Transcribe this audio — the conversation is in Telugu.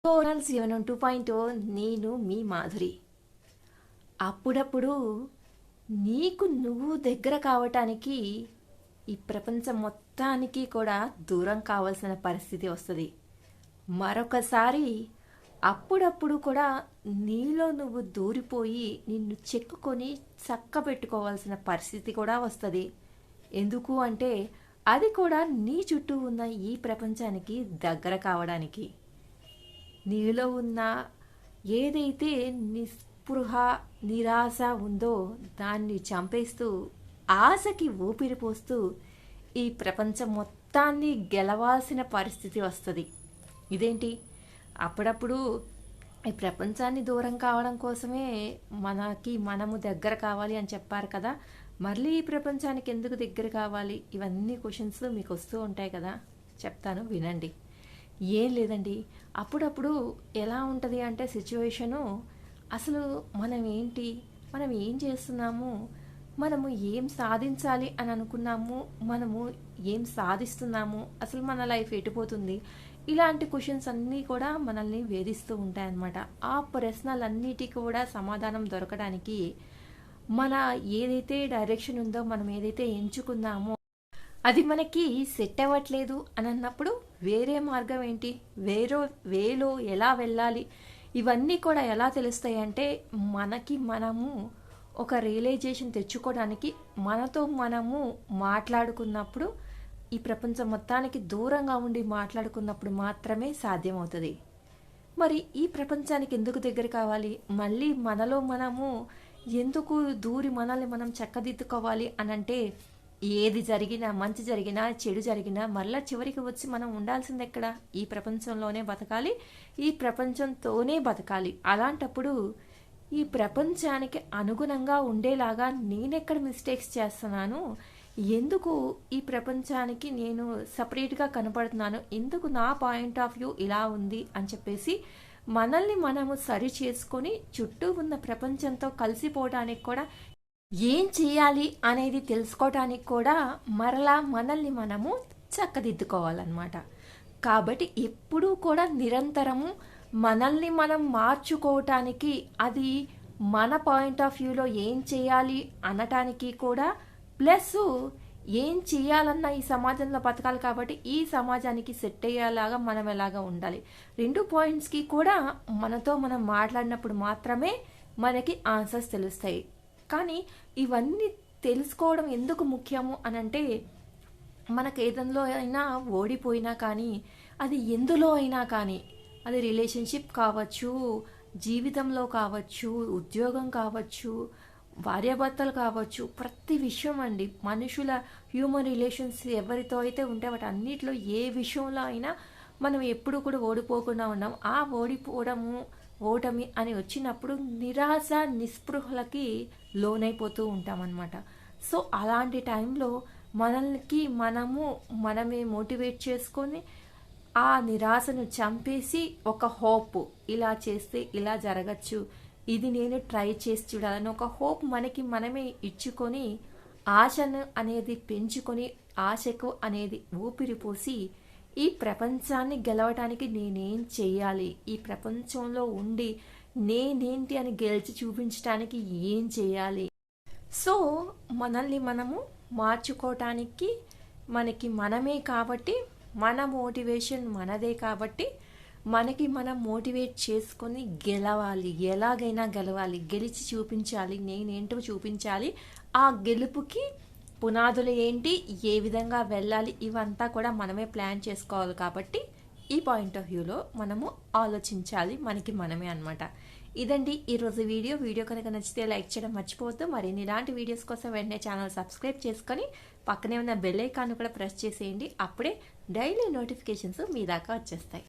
ఓవరాల్ జీవనం 2.0 నేను మీ మాధురి. అప్పుడప్పుడు నీకు నువ్వు దగ్గర కావటానికి ఈ ప్రపంచం మొత్తానికి కూడా దూరం కావాల్సిన పరిస్థితి వస్తుంది. మరొకసారి అప్పుడప్పుడు కూడా నీలో నువ్వు దూరిపోయి నిన్ను చెక్కుకొని చక్కబెట్టుకోవాల్సిన పరిస్థితి కూడా వస్తుంది. ఎందుకు అంటే అది కూడా నీ చుట్టూ ఉన్న ఈ ప్రపంచానికి దగ్గర కావడానికి. నీలో ఉన్న ఏదైతే నిస్పృహ నిరాశ ఉందో దాన్ని చంపేస్తూ ఆశకి ఊపిరి పోస్తూ ఈ ప్రపంచం మొత్తాన్ని గెలవాల్సిన పరిస్థితి వస్తుంది. ఇదేంటి, అప్పుడప్పుడు ఈ ప్రపంచాన్ని దూరం కావడం కోసమే మనము దగ్గర కావాలి అని చెప్పారు కదా, మళ్ళీ ఈ ప్రపంచానికి ఎందుకు దగ్గర కావాలి? ఇవన్నీ క్వశ్చన్స్ మీకు వస్తూ ఉంటాయి కదా, చెప్తాను వినండి. ఏం లేదండి, అప్పుడప్పుడు ఎలా ఉంటుంది అంటే సిచ్యువేషను, అసలు మనం ఏం చేస్తున్నాము, మనము ఏం సాధించాలి అని అనుకున్నాము, మనము ఏం సాధిస్తున్నాము, అసలు మన లైఫ్ ఎటుపోతుంది, ఇలాంటి క్వశ్చన్స్ అన్నీ కూడా మనల్ని వేధిస్తూ ఉంటాయన్నమాట. ఆ ప్రశ్నలన్నిటికీ కూడా సమాధానం దొరకడానికి మన ఏదైతే డైరెక్షన్ ఉందో, మనం ఏదైతే ఎంచుకున్నామో అది మనకి సెట్ అవ్వట్లేదు అని అన్నప్పుడు వేరే మార్గం ఏంటి, వేలో ఎలా వెళ్ళాలి, ఇవన్నీ కూడా ఎలా తెలుస్తాయి అంటే మనము ఒక రియలైజేషన్ తెచ్చుకోవడానికి మనతో మనము మాట్లాడుకున్నప్పుడు, ఈ ప్రపంచం మొత్తానికి దూరంగా ఉండి మాట్లాడుకున్నప్పుడు మాత్రమే సాధ్యమవుతుంది. మరి ఈ ప్రపంచానికి ఎందుకు దగ్గర కావాలి, మళ్ళీ మనలో మనము ఎందుకు దూరి మనల్ని మనం చక్కదిద్దుకోవాలి అని అంటే, ఏది జరిగినా, మంచి జరిగినా చెడు జరిగినా మళ్ళీ చివరికి వచ్చి మనం ఉండాల్సింది ఎక్కడ, ఈ ప్రపంచంలోనే బతకాలి, ఈ ప్రపంచంతోనే బతకాలి. అలాంటప్పుడు ఈ ప్రపంచానికి అనుగుణంగా ఉండేలాగా నేనెక్కడ మిస్టేక్స్ చేస్తున్నాను, ఎందుకు ఈ ప్రపంచానికి నేను సపరేట్గా కనపడుతున్నాను, ఎందుకు నా పాయింట్ ఆఫ్ వ్యూ ఇలా ఉంది అని చెప్పేసి మనల్ని మనము సరి చేసుకొని చుట్టూ ఉన్న ప్రపంచంతో కలిసిపోవడానికి కూడా ఏం చేయాలి అనేది తెలుసుకోవటానికి కూడా మరలా మనల్ని మనము చక్కదిద్దుకోవాలన్నమాట. కాబట్టి ఎప్పుడూ కూడా నిరంతరము మనల్ని మనం మార్చుకోవటానికి, అది మన పాయింట్ ఆఫ్ వ్యూలో ఏం చేయాలి అనటానికి కూడా, ప్లస్ ఏం చేయాలన్నా ఈ సమాజంలో బతకాలి కాబట్టి ఈ సమాజానికి సెట్ అయ్యేలాగా మనం ఎలాగా ఉండాలి, రెండు పాయింట్స్కి కూడా మనతో మనం మాట్లాడినప్పుడు మాత్రమే మనకి ఆన్సర్స్ తెలుస్తాయి. కానీ ఇవన్నీ తెలుసుకోవడం ఎందుకు ముఖ్యము అనంటే, మనకు ఏదంలో అయినా ఓడిపోయినా కానీ, అది ఎందులో అయినా కానీ, అది రిలేషన్షిప్ కావచ్చు, జీవితంలో కావచ్చు, ఉద్యోగం కావచ్చు, భార్యాభర్తలు కావచ్చు, ప్రతి విషయం అండి, మనుషుల హ్యూమన్ రిలేషన్స్ ఎవరితో అయితే ఉంటే వాటి అన్నిటిలో ఏ విషయంలో అయినా మనం ఎప్పుడు కూడా ఓడిపోకుండా ఉన్నాం. ఆ ఓటమి అని వచ్చినప్పుడు నిరాశ నిస్పృహలకి లోనైపోతూ ఉంటామన్నమాట. సో అలాంటి టైంలో మనమే మోటివేట్ చేసుకొని ఆ నిరాశను చంపేసి ఒక హోప్, ఇలా చేస్తే ఇలా జరగచ్చు, ఇది నేను ట్రై చేసి చూడాలని ఒక హోప్ మనమే ఇచ్చుకొని, ఆశను అనేది పెంచుకొని, ఆశకు అనేది ఊపిరి పోసి ఈ ప్రపంచాన్ని గెలవటానికి నేనేం చేయాలి, ఈ ప్రపంచంలో ఉండి నేనేంటి అని గెలిచి చూపించడానికి ఏం చేయాలి. సో మనల్ని మనము మార్చుకోవటానికి మనమే కాబట్టి, మన మోటివేషన్ మనదే కాబట్టి మనం మోటివేట్ చేసుకొని గెలవాలి, ఎలాగైనా గెలవాలి, గెలిచి చూపించాలి, నేనేంటో చూపించాలి. ఆ గెలుపుకి పునాదులు ఏంటి, ఏ విధంగా వెళ్ళాలి, ఇవంతా కూడా మనమే ప్లాన్ చేసుకోవాలి. కాబట్టి ఈ పాయింట్ ఆఫ్ వ్యూలో మనము ఆలోచించాలి, మనమే అనమాట. ఇదండి ఈరోజు వీడియో కనుక నచ్చితే లైక్ చేయడం మర్చిపోవద్దు. మరిన్ని ఇలాంటి వీడియోస్ కోసం వెంటనే ఛానల్ సబ్స్క్రైబ్ చేసుకొని పక్కనే ఉన్న బెల్ ఐకాన్ కూడా ప్రెస్ చేసేయండి. అప్పుడే డైలీ నోటిఫికేషన్స్ మీ దాకా వచ్చేస్తాయి.